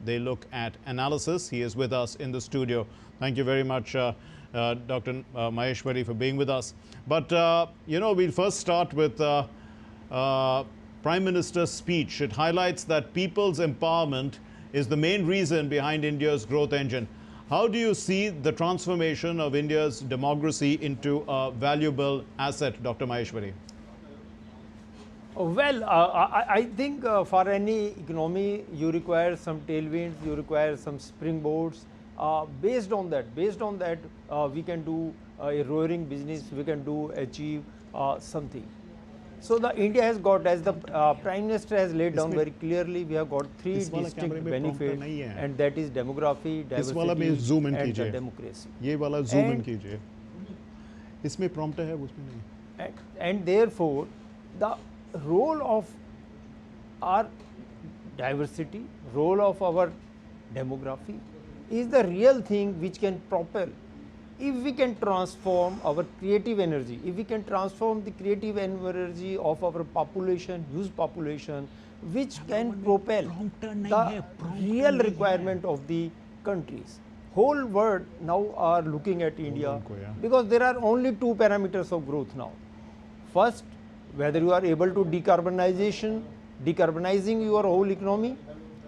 they look at analysis. He is with us in the studio. Thank you very much, Dr. Maheshwari, for being with us. But, we'll first start with Prime Minister's speech. It highlights that people's empowerment is the main reason behind India's growth engine. How do you see the transformation of India's democracy into a valuable asset, Dr. Maheshwari? I think for any economy, you require some tailwinds, you require some springboards. Based on that, we can do a roaring business, we can achieve something. So the India has got, as the Prime Minister has laid down very clearly, we have got three distinct benefits, and that is demography, diversity, and the democracy. ये वाला zoom in कीजिए. इसमें prompt है, उसमें नहीं. And therefore, the role of our diversity, role of our demography is the real thing which can propel. If we can transform our creative energy, if we can transform the creative energy of our population, huge population, which can propel the real requirement of the countries. Whole world now are looking at India because there are only two parameters of growth now. First, whether you are able to decarbonizing your whole economy,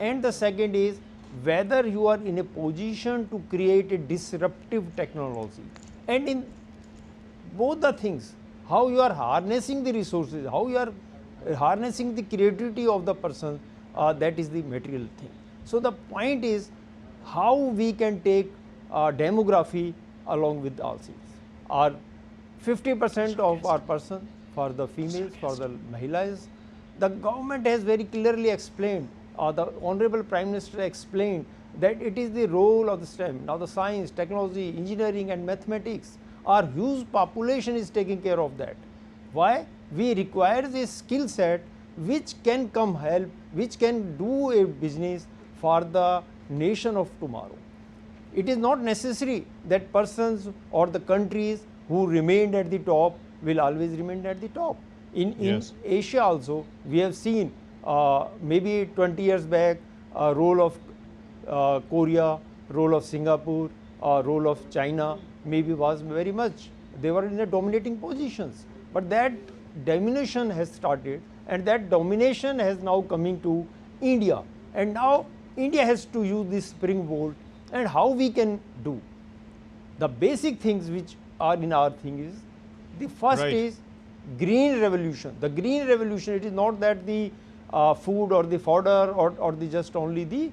and the second is whether you are in a position to create a disruptive technology. And in both the things, how you are harnessing the resources, how you are harnessing the creativity of the person, that is the material thing. So the point is how we can take demography along with ourselves. Our 50% of our person, for the females, for the Mahilas, the government has very clearly explained, the Honorable Prime Minister explained that it is the role of the STEM. Now the science, technology, engineering and mathematics, our huge population is taking care of that. Why? We require this skill set which can come help, which can do a business for the nation of tomorrow. It is not necessary that persons or the countries who remained at the top will always remain at the top. In Asia also, we have seen maybe 20 years back, role of Korea, role of Singapore, role of China maybe was very much. They were in the dominating positions. But that domination has started, and that domination has now coming to India. And now India has to use this springboard, and how we can do. The basic things which are in our thing is, the first is green revolution. The green revolution, it is not that the food or the fodder or the just only the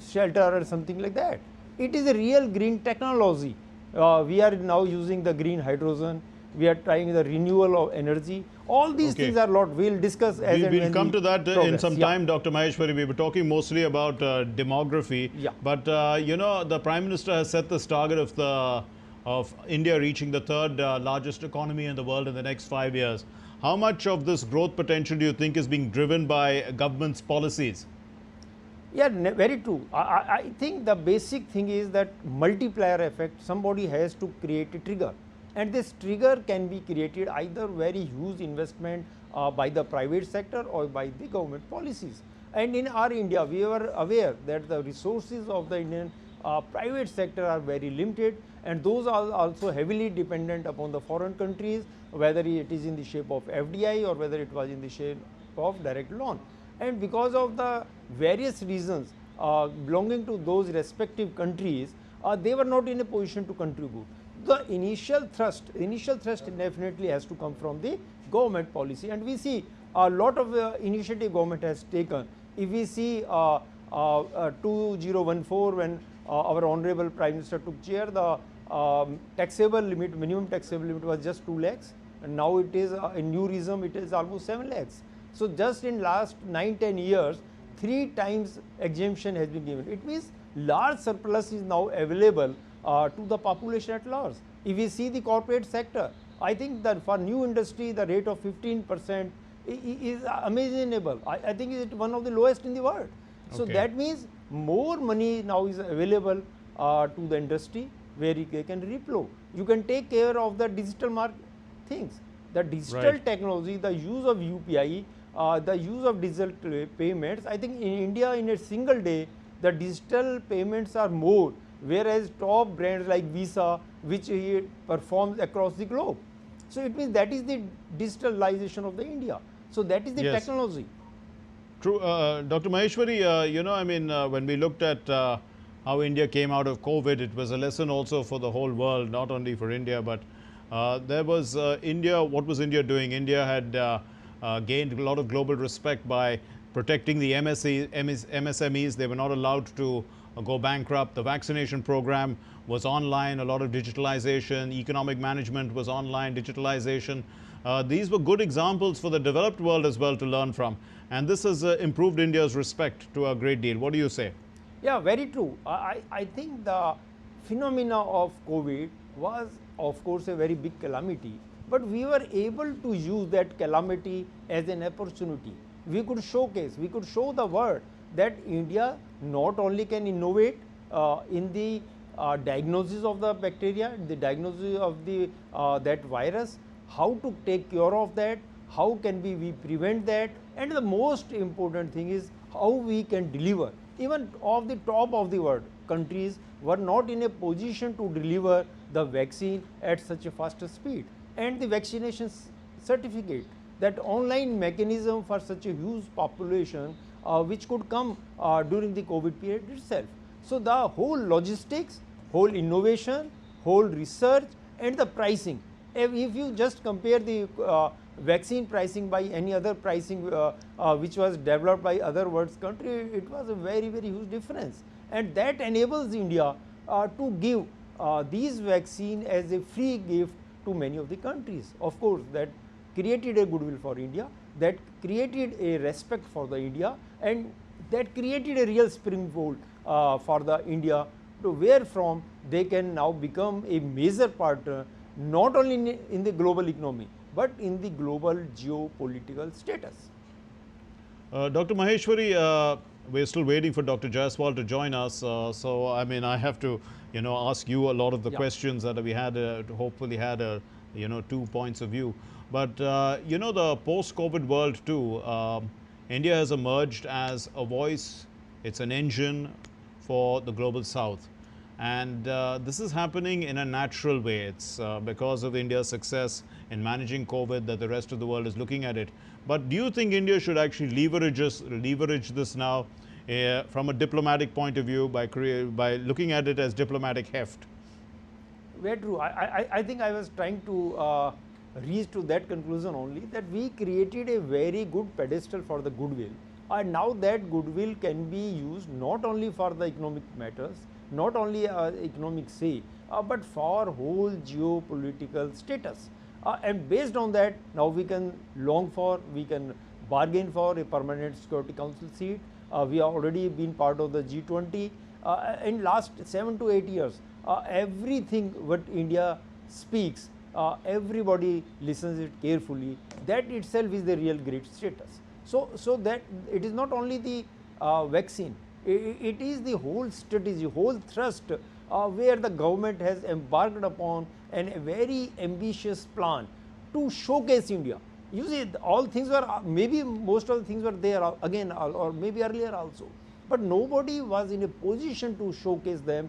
shelter or something like that. It is a real green technology. We are now using the green hydrogen. We are trying the renewal of energy. All these things are lot. We'll discuss as and when we'll come to that progress. in some time, Dr. Maheshwari. We were talking mostly about demography. But the Prime Minister has set this target of India reaching the third largest economy in the world in the next 5 years. How much of this growth potential do you think is being driven by government's policies? Yeah, very true. I think the basic thing is that multiplier effect. Somebody has to create a trigger, and this trigger can be created either very huge investment by the private sector or by the government policies. And in our India, we were aware that the resources of the Indian private sector are very limited, and those are also heavily dependent upon the foreign countries, whether it is in the shape of FDI or whether it was in the shape of direct loan. And because of the various reasons belonging to those respective countries, they were not in a position to contribute. The initial thrust definitely has to come from the government policy, and we see a lot of initiative government has taken. If we see 2014, when our Honorable Prime Minister took chair, the taxable limit, minimum taxable limit was just 2 lakhs, and now it is in new regime it is almost 7 lakhs. So just in last 9-10 years, 3 times exemption has been given. It means large surplus is now available to the population at large. If we see the corporate sector, I think that for new industry the rate of 15% is unimaginable. I think it is one of the lowest in the world. So that means more money now is available to the industry where they can reflow. You can take care of the digital things. The digital technology, the use of UPI, the use of digital payments, I think in India in a single day, the digital payments are more, whereas top brands like Visa, which performs across the globe. So it means that is the digitalization of the India. So that is the Yes. technology. True. Dr. Maheshwari, I mean, when we looked at how India came out of COVID, it was a lesson also for the whole world, not only for India, but there was India. What was India doing? India had gained a lot of global respect by protecting the MSMEs. They were not allowed to go bankrupt. The vaccination program was online, a lot of digitalization, economic management was online, digitalization. These were good examples for the developed world as well to learn from. And this has improved India's respect to a great deal. What do you say? Yeah, very true. I think the phenomena of COVID was, of course, a very big calamity, but we were able to use that calamity as an opportunity. We could showcase, we could show the world that India not only can innovate in the diagnosis of the bacteria, the diagnosis of the that virus, how to take care of that, how can we prevent that, and the most important thing is how we can deliver. Even of the top of the world countries were not in a position to deliver the vaccine at such a faster speed, and the vaccination certificate, that online mechanism for such a huge population which could come during the COVID period itself. So the whole logistics, whole innovation, whole research, and the pricing. If you just compare the vaccine pricing by any other pricing which was developed by other world's country, it was a very, very huge difference. And that enables India to give these vaccine as a free gift to many of the countries. Of course, that created a goodwill for India, that created a respect for the India, and that created a real springboard for the India, to where from they can now become a major partner not only in the global economy but in the global geopolitical status. Dr. Maheshwari, we're still waiting for Dr. Jaiswal to join us. So, I mean, I have to, ask you a lot of the questions that we had, hopefully had, 2 points of view. But, the post-COVID world too, India has emerged as a voice, it's an engine for the global south. And this is happening in a natural way. It's because of India's success in managing COVID that the rest of the world is looking at it. But do you think India should actually leverage this now from a diplomatic point of view by looking at it as diplomatic heft? Very true. I think I was trying to reach to that conclusion only, that we created a very good pedestal for the goodwill. And now that goodwill can be used not only for the economic matters, not only economic say, but for whole geopolitical status. And based on that, now we can we can bargain for a permanent Security Council seat. We have already been part of the G20. In last 7 to 8 years, everything what India speaks, everybody listens it carefully. That itself is the real great status. So that it is not only the vaccine, it is the whole strategy, whole thrust where the government has embarked upon a very ambitious plan to showcase India. You see, all things were, maybe most of the things were there again, or maybe earlier also, but nobody was in a position to showcase them,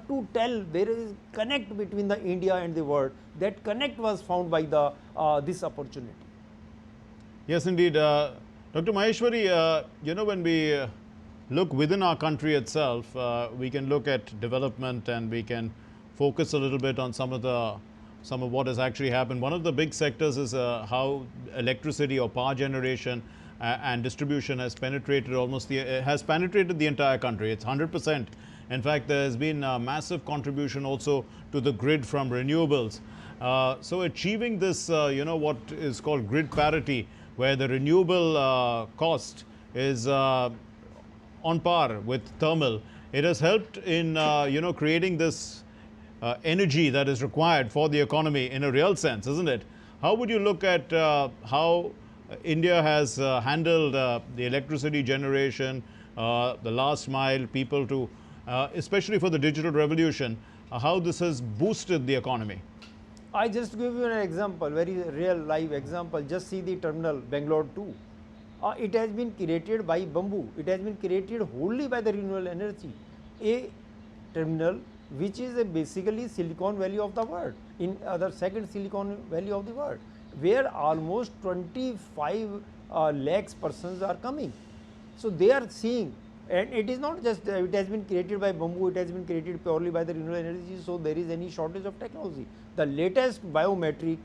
to tell there is connect between the India and the world. That connect was found by the this opportunity. Yes, indeed. Dr. Maheshwari, when we look within our country itself, we can look at development and we can focus a little bit on some of what has actually happened. One of the big sectors is how electricity or power generation and distribution has penetrated the entire country. It's 100%. In fact, there has been a massive contribution also to the grid from renewables. So achieving this, what is called grid parity, where the renewable cost is on par with thermal, it has helped in creating this energy that is required for the economy in a real sense, isn't it? How would you look at how India has handled the electricity generation, the last mile, people to, especially for the digital revolution, how this has boosted the economy? I just give you an example, very real live example. Just see the terminal Bangalore 2. it has been created by bamboo. It has been created wholly by the renewable energy. A terminal which is basically Silicon Valley of the world, in the second Silicon Valley of the world, where almost 25 lakhs persons are coming. So they are seeing, and it is not just it has been created by bamboo, it has been created purely by the renewable energy, so there is any shortage of technology. The latest biometric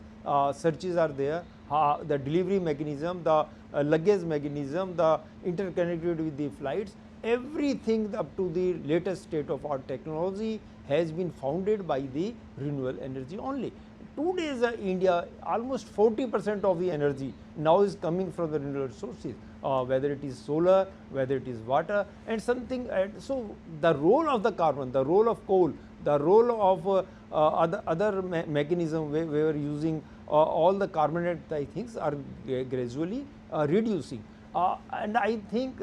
searches are there, the delivery mechanism, the luggage mechanism, the interconnectivity with the flights, everything up to the latest state of art technology has been founded by the renewable energy only. Today's India, almost 40% of the energy now is coming from the renewable sources, whether it is solar, whether it is water, and something. So the role of the carbon, the role of coal, the role of other mechanism where we are using all the carbonate type things are gradually reducing. And I think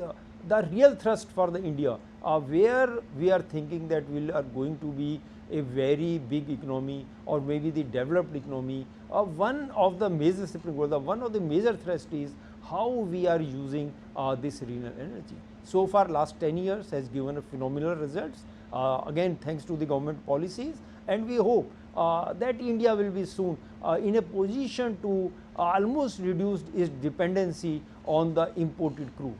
the real thrust for the India, where we are thinking that we are going to be a very big economy or maybe the developed economy, one of the major stepping goals, one of the major thrust is how we are using this renewable energy. So far last 10 years has given a phenomenal results, again thanks to the government policies, and we hope that India will be soon in a position to almost reduce its dependency on the imported crude.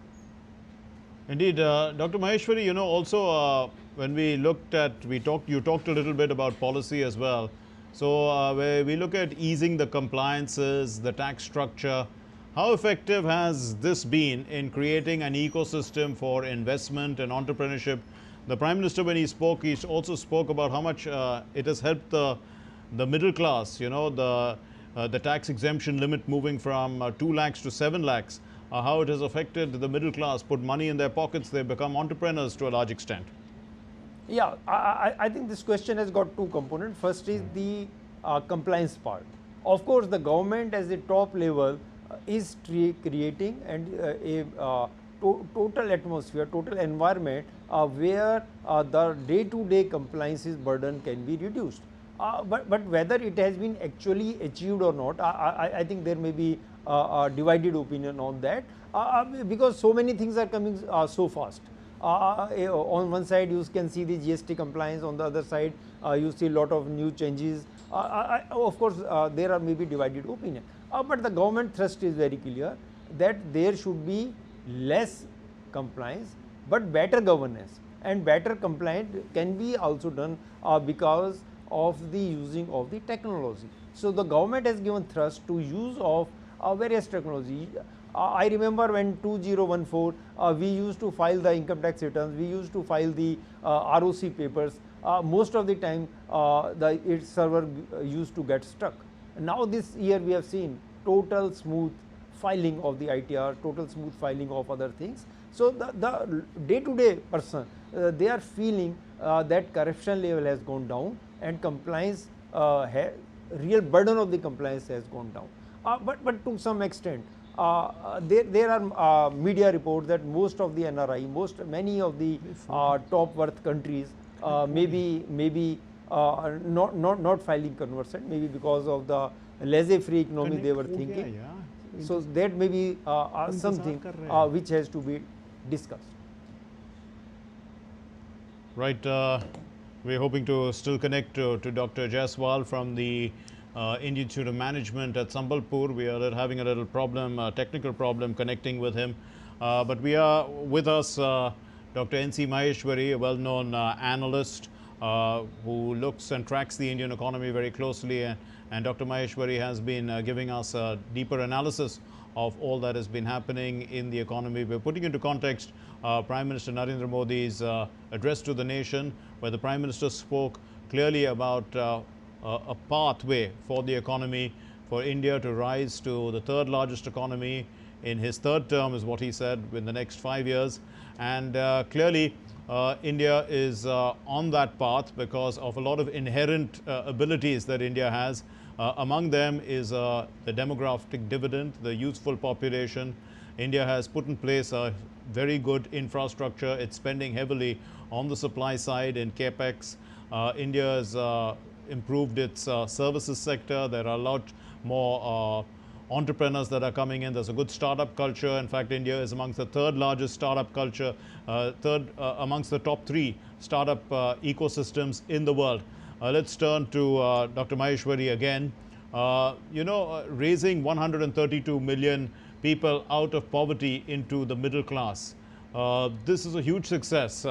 Indeed, Dr. Maheshwari, you know, also when we looked at, you talked a little bit about policy as well. So where we look at easing the compliances, the tax structure, how effective has this been in creating an ecosystem for investment and entrepreneurship? The Prime Minister, when he spoke, he also spoke about how much it has helped the middle class, you know, the tax exemption limit moving from 2 lakhs to 7 lakhs. How it has affected the middle class, put money in their pockets, they become entrepreneurs to a large extent. Yeah, I think this question has got two components. First is the compliance part. Of course, the government as a top level is creating and total atmosphere, total environment where the day-to-day compliances burden can be reduced. But whether it has been actually achieved or not, I think there may be a divided opinion on that, because so many things are coming so fast. On one side you can see the GST compliance, on the other side you see a lot of new changes. Of course, there are maybe divided opinion, but the government thrust is very clear that there should be less compliance but better governance, and better compliance can be also done because of the using of the technology. So the government has given thrust to use of various technology. I remember when 2014 we used to file the income tax returns, we used to file the ROC papers. Most of the time its server used to get stuck. Now this year we have seen total smooth filing of the ITR, total smooth filing of other things. So the day-to-day person, they are feeling that corruption level has gone down and compliance, real burden of the compliance has gone down. But to some extent, there are media reports that most of the NRI, many of the top worth countries maybe not filing conversion, maybe because of the laissez-free economy they were thinking. So that may be something which has to be discussed. Right. We're hoping to still connect to Dr. Jaiswal from the Indian Institute of Management at Sambalpur. We are having a little problem, technical problem connecting with him. But we are with us Dr. N.C. Maheshwari, a well-known analyst who looks and tracks the Indian economy very closely. And Dr. Maheshwari has been giving us a deeper analysis of all that has been happening in the economy. We're putting into context Prime Minister Narendra Modi's address to the nation, where the Prime Minister spoke clearly about a pathway for the economy, for India to rise to the third largest economy in his third term, is what he said, in the next 5 years. And clearly India is on that path because of a lot of inherent abilities that India has. Among them is the demographic dividend, the youthful population. India has put in place a very good infrastructure. It's spending heavily on the supply side in capex. India has improved its services sector. There are a lot more entrepreneurs that are coming in. There's a good startup culture. In fact, India is amongst the third largest startup culture, third amongst the top 3 startup ecosystems in the world. Let's turn to Dr. Maheshwari again. Raising 132 million people out of poverty into the middle class. This is a huge success.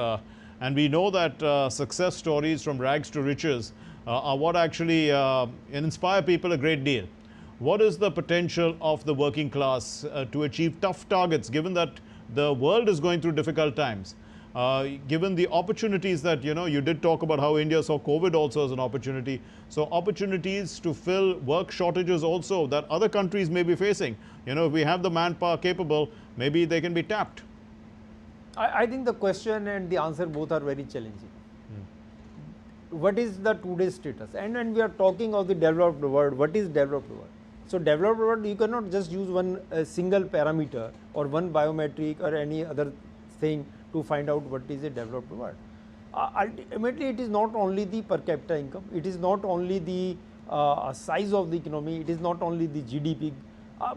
And we know that success stories from rags to riches are what actually inspire people a great deal. What is the potential of the working class to achieve tough targets, given that the world is going through difficult times? Given the opportunities that, you did talk about how India saw COVID also as an opportunity. So opportunities to fill work shortages also that other countries may be facing. If we have the manpower capable, maybe they can be tapped. I think the question and the answer both are very challenging. What is the today's status? And when we are talking of the developed world, what is developed world? So developed world, you cannot just use one single parameter or one biometric or any other thing to find out what is a developed world. Ultimately, it is not only the per capita income, it is not only the size of the economy, it is not only the GDP,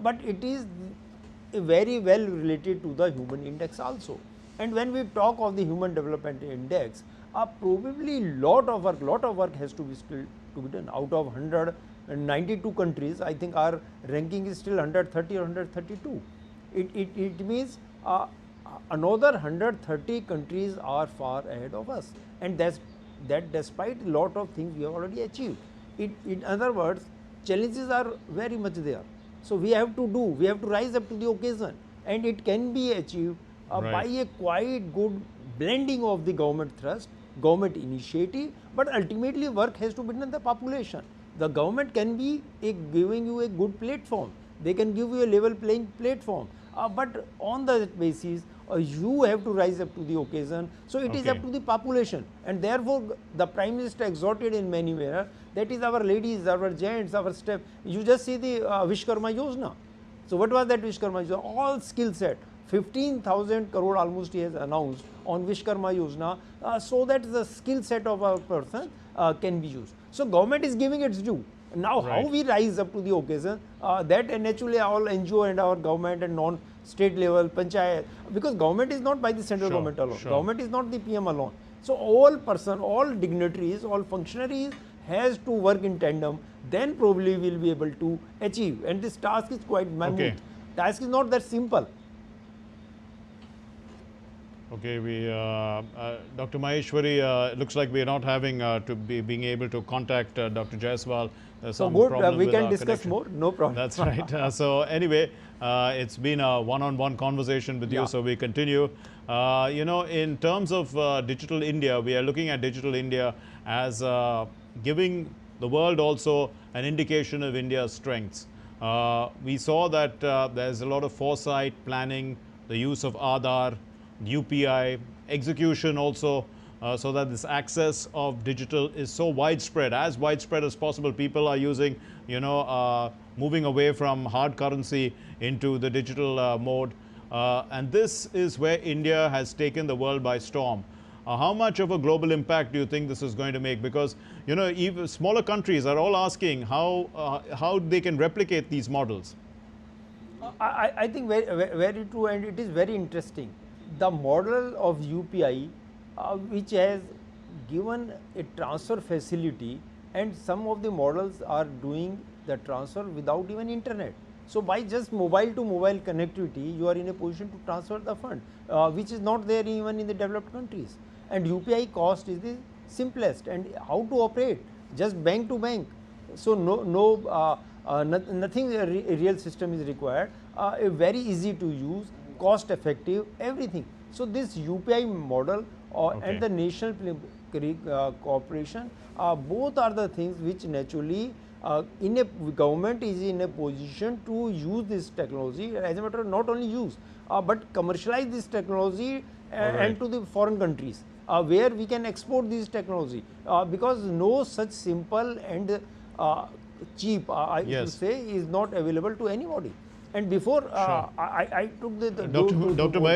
but it is very well related to the human index also. And when we talk of the human development index, probably lot of work has to be still to be done. Out of 192 countries, I think our ranking is still 130 or 132. It means another 130 countries are far ahead of us, and that despite a lot of things we have already achieved. In other words, challenges are very much there. So we have to rise up to the occasion, and it can be achieved by a quite good blending of the government thrust, government initiative, but ultimately work has to be done in the population. The government can be giving you a good platform, they can give you a level playing platform, but on that basis you have to rise up to the occasion. So it is up to the population, and therefore the Prime Minister exhorted in many ways, that is our ladies, our gents, our staff. You just see the Vishwakarma Yojana. So what was that Vishwakarma Yojana? All skill set, 15,000 crore almost he has announced on Vishwakarma Yojana, so that the skill set of a person can be used. So government is giving its due. Now how we rise up to the occasion, that naturally all NGO and our government and non-state level, panchayat, because government is not by the central government alone, government is not the PM alone. So all dignitaries, all functionaries has to work in tandem, then probably we will be able to achieve. And this task is quite mammoth. Task is not that simple. Okay, Dr. Maheshwari, looks like we are not having being able to contact Dr. Jaiswal. There's some problem we with can our discuss connection. more, no problem. That's right. So anyway, it's been a one-on-one conversation with you, so we continue. In terms of Digital India, we are looking at Digital India as giving the world also an indication of India's strengths. We saw that there's a lot of foresight, planning, the use of Aadhaar, UPI, execution also, so that this access of digital is so widespread, as possible. People are using, moving away from hard currency into the digital mode. And this is where India has taken the world by storm. How much of a global impact do you think this is going to make? Because, even smaller countries are all asking how they can replicate these models. I think very true, and it is very interesting. The model of UPI, which has given a transfer facility, and some of the models are doing the transfer without even internet. So by just mobile to mobile connectivity, you are in a position to transfer the fund, which is not there even in the developed countries. And UPI cost is the simplest, and how to operate, just bank to bank. So nothing a real system is required, very easy to use, cost effective, everything. So this UPI model and the national cooperation, both are the things which naturally in a government is in a position to use this technology, as a matter of not only use, but commercialize this technology and to the foreign countries, where we can export this technology, because no such simple and cheap, I should say, is not available to anybody. And before I took the Dr. Mahesh